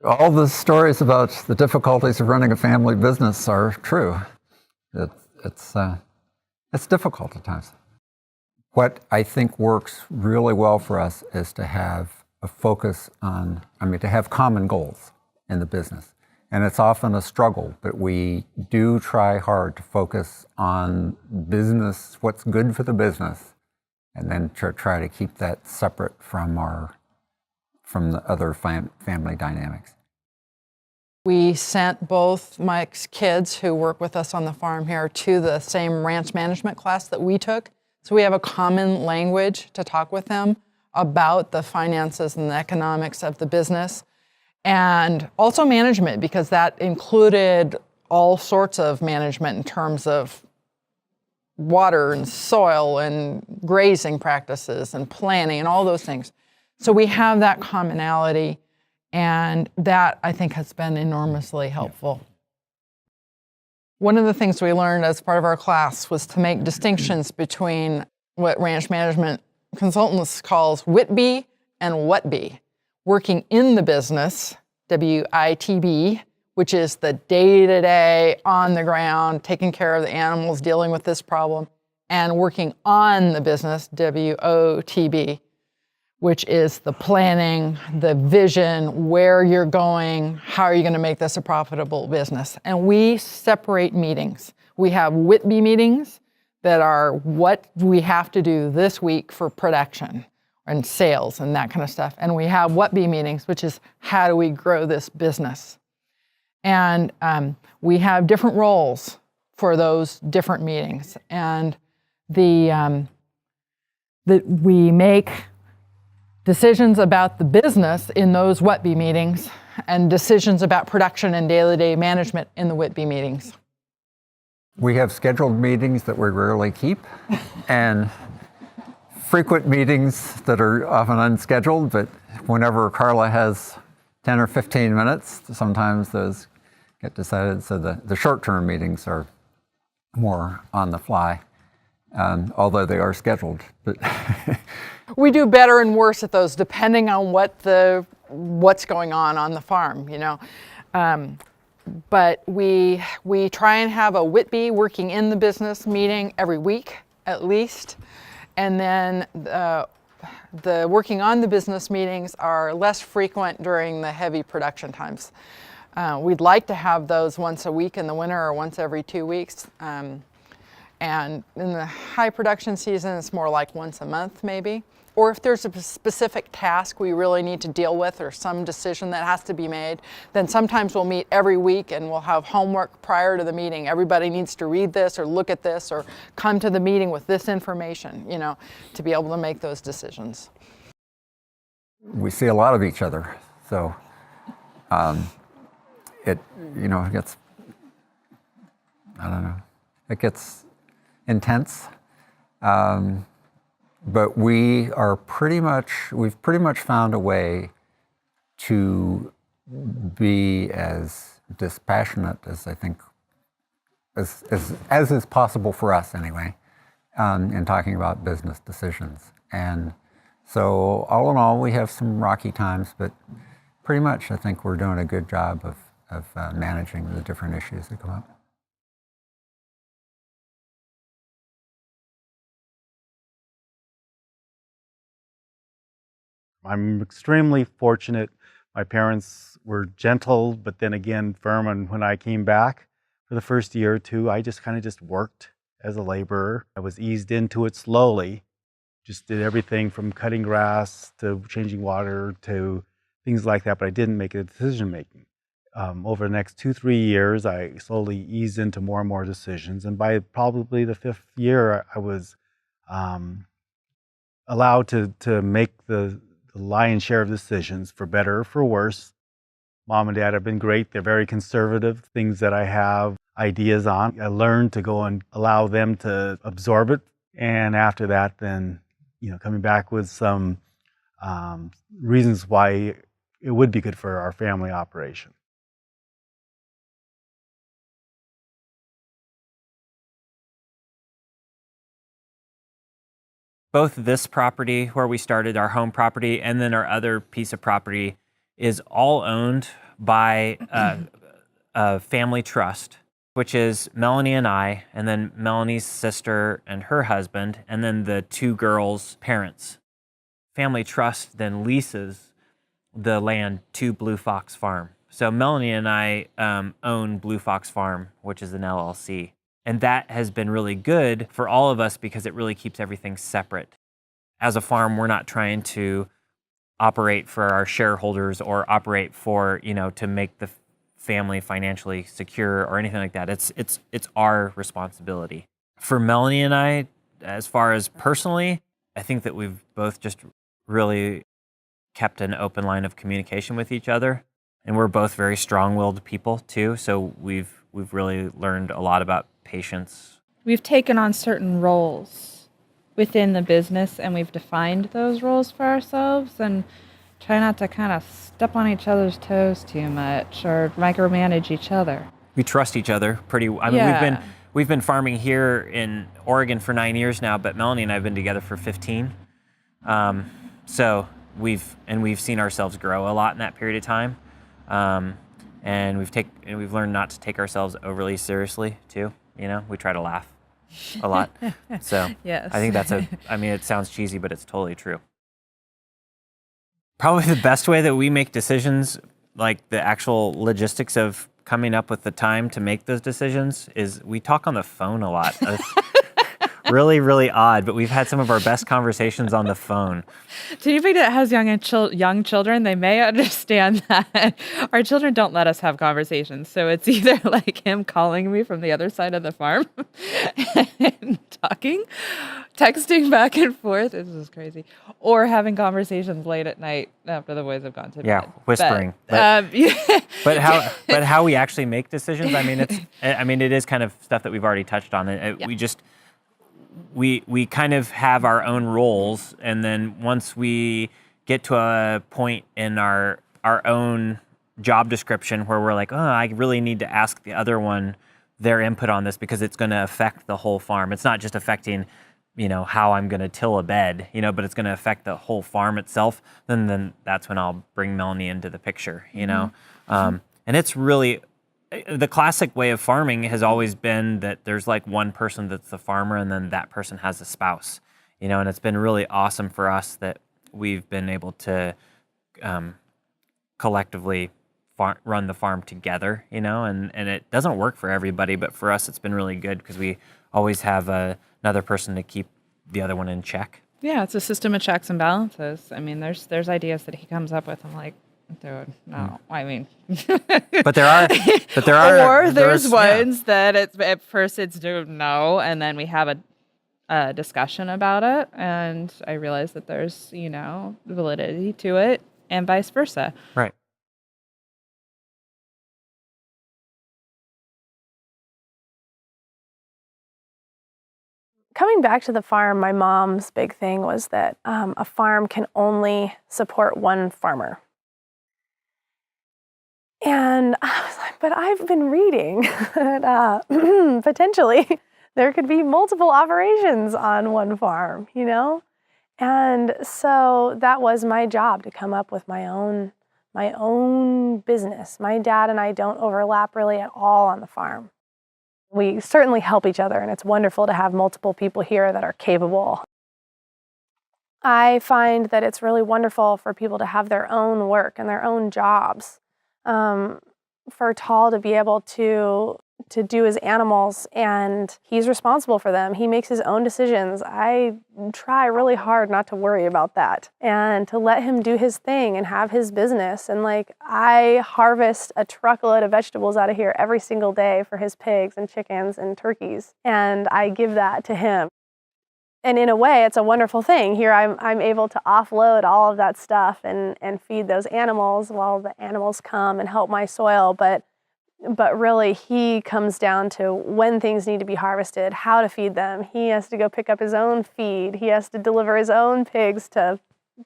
All the stories about the difficulties of running a family business are true. It, it's, it's difficult at times. What I think works really well for us is to have a focus on, to have common goals in the business. And it's often a struggle, but we do try hard to focus on business, what's good for the business, and then try to keep that separate from the other family dynamics. We sent both Mike's kids who work with us on the farm here to the same ranch management class that we took. So we have a common language to talk with them about the finances and the economics of the business. And also management, because that included all sorts of management in terms of water and soil and grazing practices and planning and all those things. So we have that commonality, and that, I think, has been enormously helpful. One of the things we learned as part of our class was to make distinctions between what ranch management consultants calls WITB and WHATB. Working in the business, WITB, which is the day-to-day, on the ground, taking care of the animals, dealing with this problem, and working on the business, WOTB, which is the planning, the vision, where you're going, how are you going to make this a profitable business. And we separate meetings. We have WITB meetings that are what we have to do this week for production and sales and that kind of stuff. And we have WHATB meetings, which is how do we grow this business. And we have different roles for those different meetings. And that we make decisions about the business in those WHATB meetings and decisions about production and day-to-day management in the WITB meetings. We have scheduled meetings that we rarely keep and frequent meetings that are often unscheduled, but whenever Carla has 10 or 15 minutes, sometimes those get decided. So the short-term meetings are more on the fly, although they are scheduled. But we do better and worse at those depending on what's going on the farm, you know. But we try and have a WITB, working in the business, meeting every week at least. And then the working on the business meetings are less frequent during the heavy production times. We'd like to have those once a week in the winter or once every 2 weeks. And in the high production season, it's more like once a month maybe. Or if there's a specific task we really need to deal with or some decision that has to be made, then sometimes we'll meet every week and we'll have homework prior to the meeting. Everybody needs to read this or look at this or come to the meeting with this information, you know, to be able to make those decisions. We see a lot of each other, so it gets, it gets intense. But we've pretty much found a way to be as dispassionate as I think, as is possible for us anyway, in talking about business decisions. And so all in all, we have some rocky times, but pretty much I think we're doing a good job of managing the different issues that come up. I'm extremely fortunate. My parents were gentle, but then again firm. And when I came back for the first year or two, I just kind of worked as a laborer. I was eased into it slowly. Just did everything from cutting grass to changing water to things like that, but I didn't make a decision making. Over the next 2-3 years, I slowly eased into more and more decisions. And by probably the 5th year, I was allowed to make the lion's share of decisions, for better or for worse. Mom and Dad have been great. They're very conservative. Things that I have ideas on, I learned to go and allow them to absorb it. And after that, then, coming back with some reasons why it would be good for our family operation. Both this property where we started, our home property, and then our other piece of property is all owned by a family trust, which is Melanie and I, and then Melanie's sister and her husband, and then the two girls' parents. Family trust then leases the land to Blue Fox Farm. So Melanie and I own Blue Fox Farm, which is an LLC. And that has been really good for all of us because it really keeps everything separate. As a farm, we're not trying to operate for our shareholders or operate for, to make the family financially secure or anything like that. It's our responsibility. For Melanie and I, as far as personally, I think that we've both just really kept an open line of communication with each other. And we're both very strong-willed people too. So we've really learned a lot about patience. We've taken on certain roles within the business, and we've defined those roles for ourselves, and try not to kind of step on each other's toes too much or micromanage each other. We trust each other pretty. We've been farming here in Oregon for 9 years now, but Melanie and I have been together for 15. So we've seen ourselves grow a lot in that period of time, and we've learned not to take ourselves overly seriously too. We try to laugh a lot. So Yes. I think it sounds cheesy, but it's totally true. Probably the best way that we make decisions, like the actual logistics of coming up with the time to make those decisions, is we talk on the phone a lot. Really, really odd, but we've had some of our best conversations on the phone. To anybody that has young children, they may understand that our children don't let us have conversations. So it's either like him calling me from the other side of the farm and texting back and forth. This is crazy. Or having conversations late at night after the boys have gone to bed. Yeah, whispering. Yeah. But how we actually make decisions, it is kind of stuff that we've already touched on. We kind of have our own roles, and then once we get to a point in our own job description where we're like, I really need to ask the other one their input on this because it's going to affect the whole farm. It's not just affecting, how I'm going to till a bed, but it's going to affect the whole farm itself. Then that's when I'll bring Melanie into the picture, and it's really. The classic way of farming has always been that there's like one person that's the farmer, and then that person has a spouse, and it's been really awesome for us that we've been able to collectively run the farm together, and it doesn't work for everybody, but for us it's been really good because we always have another person to keep the other one in check. Yeah, it's a system of checks and balances. There's ideas that he comes up with. I'm like, dude, no. But there are. Or there's ones that at first it's no, and then we have a discussion about it, and I realize that there's validity to it, and vice versa. Right. Coming back to the farm, my mom's big thing was that a farm can only support one farmer. And I was like, but I've been reading that potentially there could be multiple operations on one farm, And so that was my job, to come up with my own business. My dad and I don't overlap really at all on the farm. We certainly help each other, and it's wonderful to have multiple people here that are capable. I find that it's really wonderful for people to have their own work and their own jobs. For Tal to be able to do his animals, and he's responsible for them. He makes his own decisions. I try really hard not to worry about that, and to let him do his thing and have his business. And I harvest a truckload of vegetables out of here every single day for his pigs and chickens and turkeys, and I give that to him. And in a way, it's a wonderful thing. Here I'm able to offload all of that stuff and feed those animals while the animals come and help my soil. But really, he comes down to when things need to be harvested, how to feed them. He has to go pick up his own feed. He has to deliver his own pigs to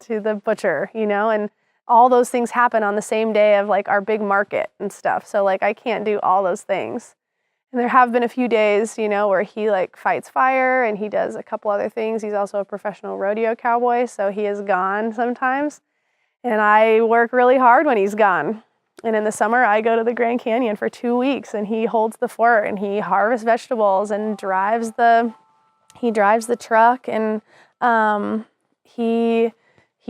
the butcher, and all those things happen on the same day of our big market and stuff. So I can't do all those things. And there have been a few days, where he fights fire and he does a couple other things. He's also a professional rodeo cowboy, so he is gone sometimes. And I work really hard when he's gone. And in the summer, I go to the Grand Canyon for 2 weeks, and he holds the fort, and he harvests vegetables and drives the truck, and he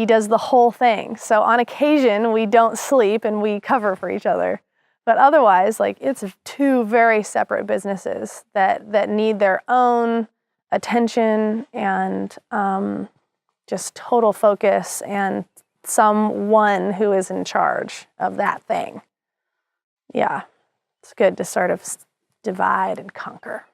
does the whole thing. So on occasion, we don't sleep and we cover for each other. But otherwise, like, it's two very separate businesses that need their own attention and just total focus and someone who is in charge of that thing. Yeah, it's good to sort of divide and conquer.